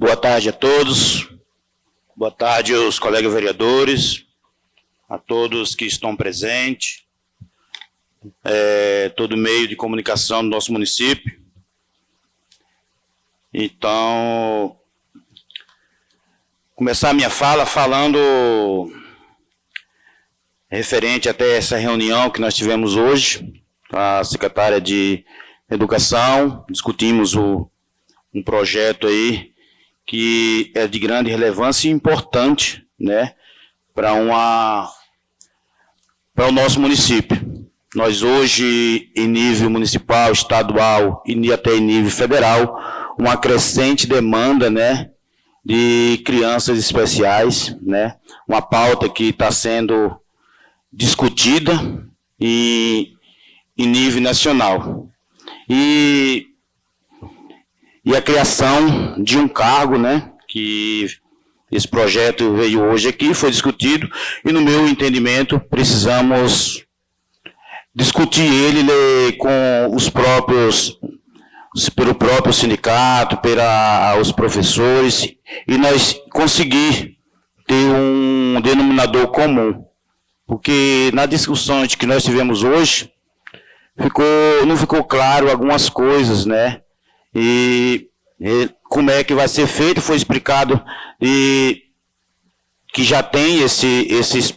Boa tarde a todos. Boa tarde aos colegas vereadores, a todos que estão presentes, todo meio de comunicação do nosso município. Então, começar a minha fala falando referente até essa reunião que nós tivemos hoje, a secretária de Educação, discutimos um projeto aí que é de grande relevância e importante, né, para o nosso município. Nós hoje, em nível municipal, estadual e até em nível federal, uma crescente demanda, né, de crianças especiais, né, uma pauta que está sendo discutida em nível nacional. E a criação de um cargo, né, que esse projeto veio hoje aqui, foi discutido, e no meu entendimento precisamos discutir ele com pelo próprio sindicato, os professores, e nós conseguir ter um denominador comum. Porque nas discussões que nós tivemos hoje, não ficou claro algumas coisas, né? E como é que vai ser feito, foi explicado que já tem esse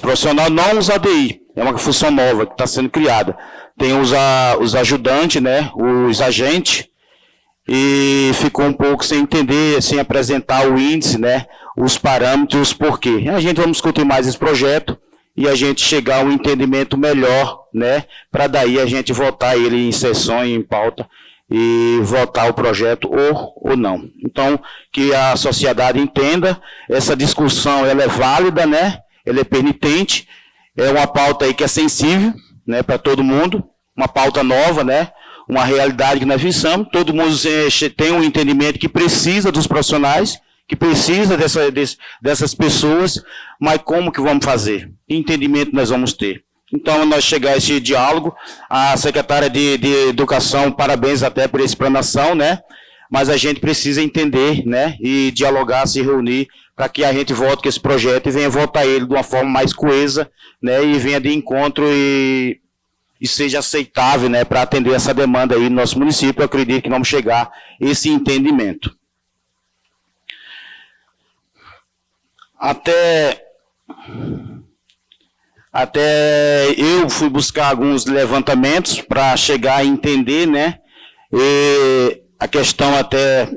profissional, não os ADI, é uma função nova que está sendo criada. Tem os ajudantes, né, os agentes, e ficou um pouco sem entender, sem apresentar o índice, né, os parâmetros, por quê. A gente vamos discutir mais esse projeto e a gente chegar a um entendimento melhor, né, para daí a gente votar ele em sessão, em pauta, e votar o projeto ou não. Então, que a sociedade entenda, essa discussão ela é válida, né? Ela é permitente, é uma pauta aí que é sensível, né, para todo mundo, uma pauta nova, né? Uma realidade que nós vivemos, todo mundo tem um entendimento que precisa dos profissionais, que precisa dessas pessoas, mas como que vamos fazer? Que entendimento nós vamos ter? Então, nós chegar a esse diálogo, a secretária de Educação, parabéns até por essa explanação, né? Mas a gente precisa entender, né? E dialogar, se reunir, para que a gente vote com esse projeto e venha votar ele de uma forma mais coesa, né? E venha de encontro e seja aceitável, né? Para atender essa demanda aí no nosso município. Eu acredito que vamos chegar a esse entendimento. Até eu fui buscar alguns levantamentos para chegar a entender, né? E a questão até,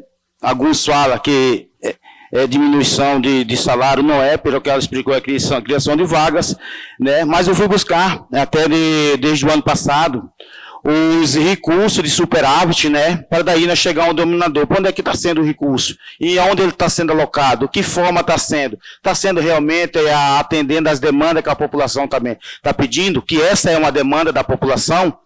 alguns falam que diminuição de salário, não é, pelo que ela explicou, a criação de vagas, né? Mas eu fui buscar, até desde o ano passado, os recursos de superávit, né, para daí nós chegar a um denominador. Para onde é que está sendo o recurso? E aonde ele está sendo alocado? Que forma está sendo? Está sendo realmente atendendo às demandas que a população também está pedindo? Que essa é uma demanda da população?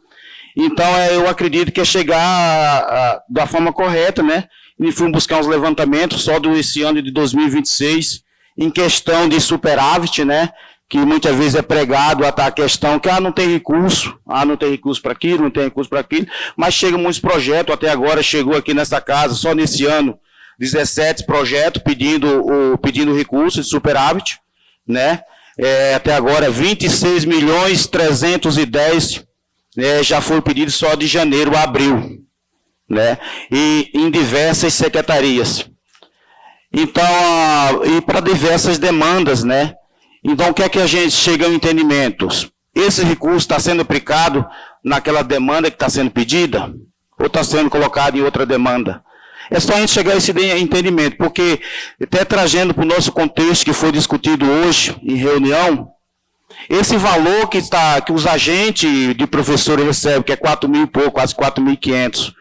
Então, eu acredito que é chegar da forma correta, né? E fui buscar uns levantamentos só esse ano de 2026, em questão de superávit, né? Que muitas vezes é pregado a questão que não tem recurso para aquilo, não tem recurso para aquilo, mas chegam muitos projetos, até agora chegou aqui nessa casa, só nesse ano, 17 projetos pedindo recursos de superávit, né? Até agora 26.310.000, né, já foi pedido só de janeiro a abril, né? E em diversas secretarias. Então, e para diversas demandas, né? Então, o que é que a gente chega ao entendimento? Esse recurso está sendo aplicado naquela demanda que está sendo pedida? Ou está sendo colocado em outra demanda? É só a gente chegar a esse entendimento, porque até trazendo para o nosso contexto que foi discutido hoje em reunião, esse valor que os agentes de professores recebem, que é 4.000 e pouco, quase 4.500,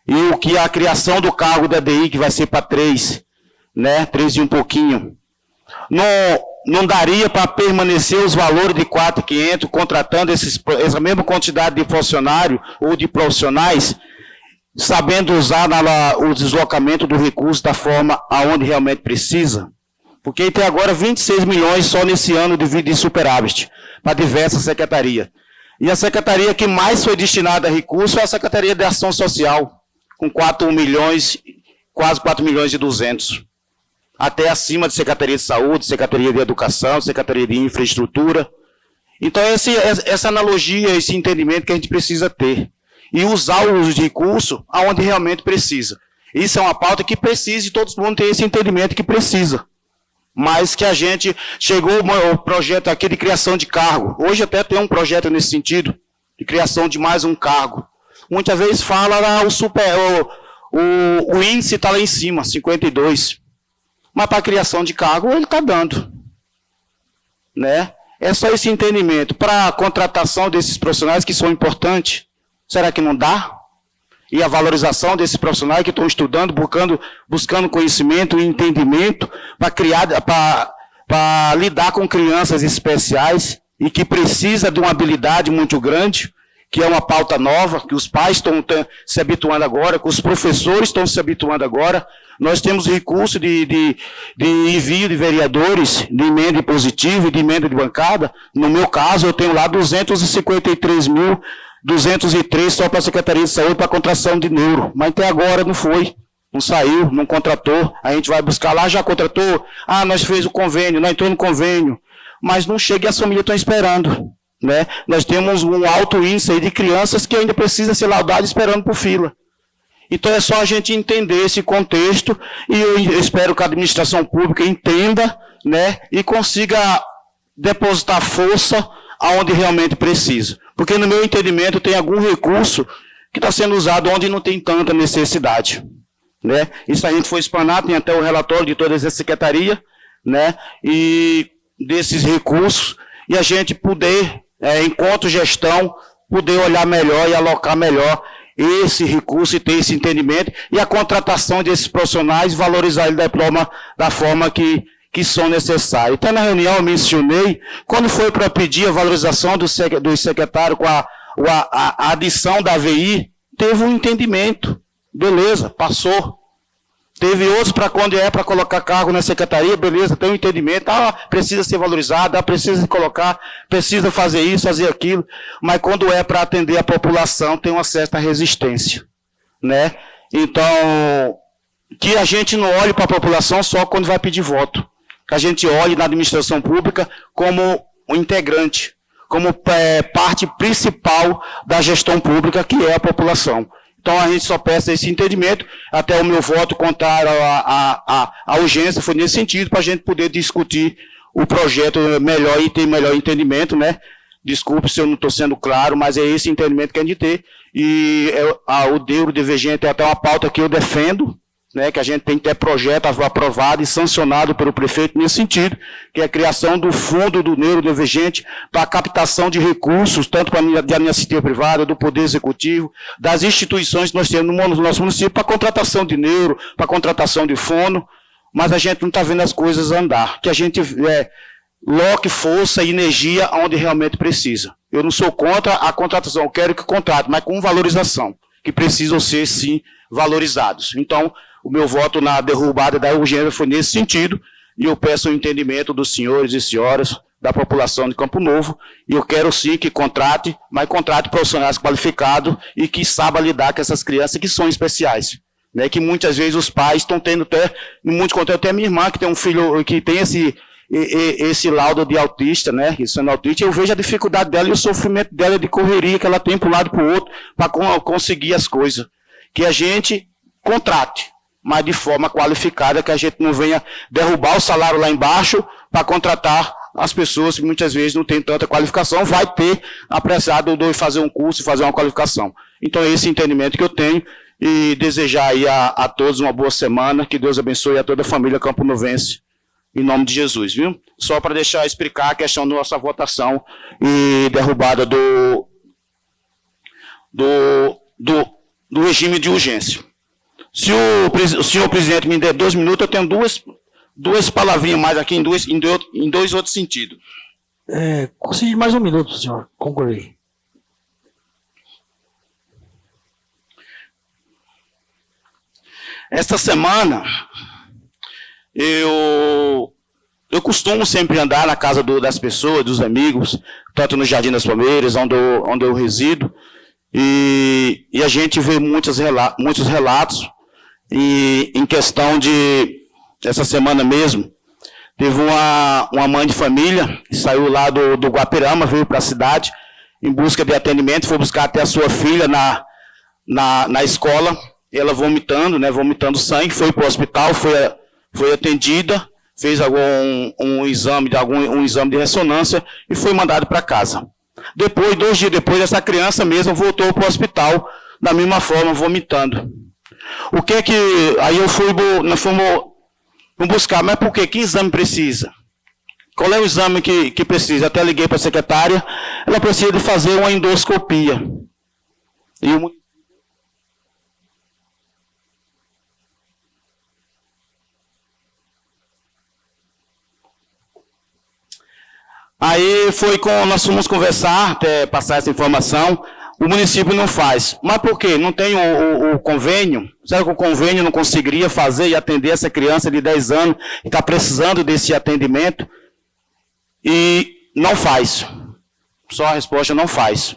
e o que a criação do cargo da DI, que vai ser para 3, né, 3 e um pouquinho, não daria para permanecer os valores de 4.500, contratando essa mesma quantidade de funcionários ou de profissionais, sabendo usar o deslocamento do recurso da forma aonde realmente precisa? Porque tem agora 26 milhões só nesse ano de superávit para diversas secretarias. E a secretaria que mais foi destinada a recurso é a Secretaria de Ação Social, com 4 milhões quase 4.200.000. Até acima de Secretaria de Saúde, Secretaria de Educação, Secretaria de Infraestrutura. Então, essa analogia, esse entendimento que a gente precisa ter. E usar os recursos aonde realmente precisa. Isso é uma pauta que precisa e todo mundo tem esse entendimento que precisa. Mas que a gente chegou o projeto aqui de criação de cargo. Hoje até tem um projeto nesse sentido, de criação de mais um cargo. Muitas vezes fala lá o índice está lá em cima, 52. Mas para a criação de cargo ele está dando. Né? É só esse entendimento. Para a contratação desses profissionais que são importantes, será que não dá? E a valorização desses profissionais que estão estudando, buscando conhecimento e entendimento para lidar com crianças especiais e que precisa de uma habilidade muito grande, que é uma pauta nova, que os pais estão se habituando agora, que os professores estão se habituando agora. Nós temos recurso de envio de vereadores, de emenda impositiva e de emenda de bancada. No meu caso, eu tenho lá 253.203 só para a Secretaria de Saúde para contratação de neuro. Mas até agora não foi, não saiu, não contratou. A gente vai buscar lá, já contratou. Ah, nós fez o convênio, nós entramos no convênio. Mas não chega e as famílias estão esperando. Né? Nós temos um alto índice aí de crianças que ainda precisam ser laudadas esperando por fila. Então é só a gente entender esse contexto e eu espero que a administração pública entenda, né, e consiga depositar força aonde realmente precisa. Porque no meu entendimento tem algum recurso que está sendo usado onde não tem tanta necessidade. Né? Isso a gente foi explanar, tem até o relatório de todas as secretarias, né, e desses recursos, e a gente poder, enquanto gestão, poder olhar melhor e alocar melhor esse recurso e ter esse entendimento, e a contratação desses profissionais, valorizar ele da forma que são necessários. Então, na reunião, eu mencionei, quando foi para pedir a valorização dos secretários com a adição da AVI, teve um entendimento. Beleza, passou. Teve outros para quando é para colocar cargo na secretaria, beleza, tem um entendimento, precisa ser valorizado, precisa colocar, precisa fazer isso, fazer aquilo, mas quando é para atender a população, tem uma certa resistência. Né? Então, que a gente não olhe para a população só quando vai pedir voto. Que a gente olhe na administração pública como um integrante, como parte principal da gestão pública, que é a população. Então, a gente só peça esse entendimento, até o meu voto contrário à urgência foi nesse sentido, para a gente poder discutir o projeto melhor e ter melhor entendimento, né? Desculpe se eu não estou sendo claro, mas é esse entendimento que a gente tem. E o Neuro Divergente é até uma pauta que eu defendo, né, que a gente tem que ter projeto aprovado e sancionado pelo prefeito nesse sentido, que é a criação do fundo do neurodivergente para a captação de recursos, tanto para a iniciativa privada, do Poder Executivo, das instituições que nós temos no nosso município, para a contratação de neuro, para a contratação de fono, mas a gente não está vendo as coisas andar, que a gente loque força e energia onde realmente precisa. Eu não sou contra a contratação, eu quero que contrate, mas com valorização, que precisam ser, sim, valorizados. Então, o meu voto na derrubada da urgência foi nesse sentido, e eu peço o entendimento dos senhores e senhoras da população de Campo Novo, e eu quero sim que contrate, mas contrate profissionais qualificados e que saibam lidar com essas crianças que são especiais. Né, que muitas vezes os pais estão tendo até, em muitos contextos, até minha irmã que tem um filho que tem esse laudo de autista, né, sendo autista, eu vejo a dificuldade dela e o sofrimento dela de correria que ela tem para um lado e para o outro para conseguir as coisas. Que a gente contrate, mas de forma qualificada, que a gente não venha derrubar o salário lá embaixo para contratar as pessoas que muitas vezes não têm tanta qualificação, vai ter apressado de fazer um curso e fazer uma qualificação. Então é esse entendimento que eu tenho e desejar aí a todos uma boa semana, que Deus abençoe a toda a família camponovense, em nome de Jesus, viu? Só para explicar a questão da nossa votação e derrubada do regime de urgência. Se o senhor presidente me der 2 minutos, eu tenho duas palavrinhas mais aqui em dois outros sentidos. Consegui mais 1 minuto, senhor. Concluí. Esta semana, eu costumo sempre andar na casa das pessoas, dos amigos, tanto no Jardim das Palmeiras, onde eu resido, e a gente vê muitos relatos E em questão de, essa semana mesmo, teve uma mãe de família que saiu lá do Guapirama, veio para a cidade em busca de atendimento, foi buscar até a sua filha na escola, ela vomitando, né, vomitando sangue, foi para o hospital, foi atendida, fez um exame de ressonância e foi mandado para casa. Depois, 2 dias depois, essa criança mesmo voltou para o hospital, da mesma forma, vomitando. O que é que... Aí nós fomos buscar, mas por quê? Que exame precisa? Qual é o exame que precisa? Até liguei para a secretária, ela precisa de fazer uma endoscopia. Aí nós fomos conversar, até passar essa informação, o município não faz. Mas por quê? Não tem o convênio? Será que o convênio não conseguiria fazer e atender essa criança de 10 anos que está precisando desse atendimento? E não faz. Só a resposta, não faz.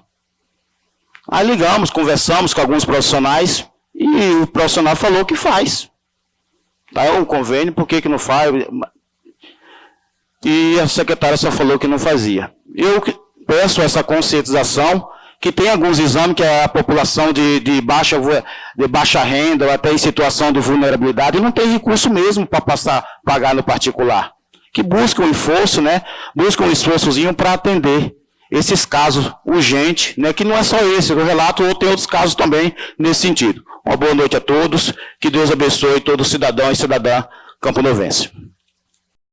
Aí ligamos, conversamos com alguns profissionais e o profissional falou que faz. Tá, o convênio, por que não faz? E a secretária só falou que não fazia. Eu peço essa conscientização, que tem alguns exames que a população de baixa renda, ou até em situação de vulnerabilidade, não tem recurso mesmo para pagar no particular. Que busca um esforço, né? Busca um esforçozinho para atender esses casos urgentes, né? Que não é só esse, eu relato, tem outros casos também nesse sentido. Uma boa noite a todos, que Deus abençoe todo cidadão e cidadã camponovense.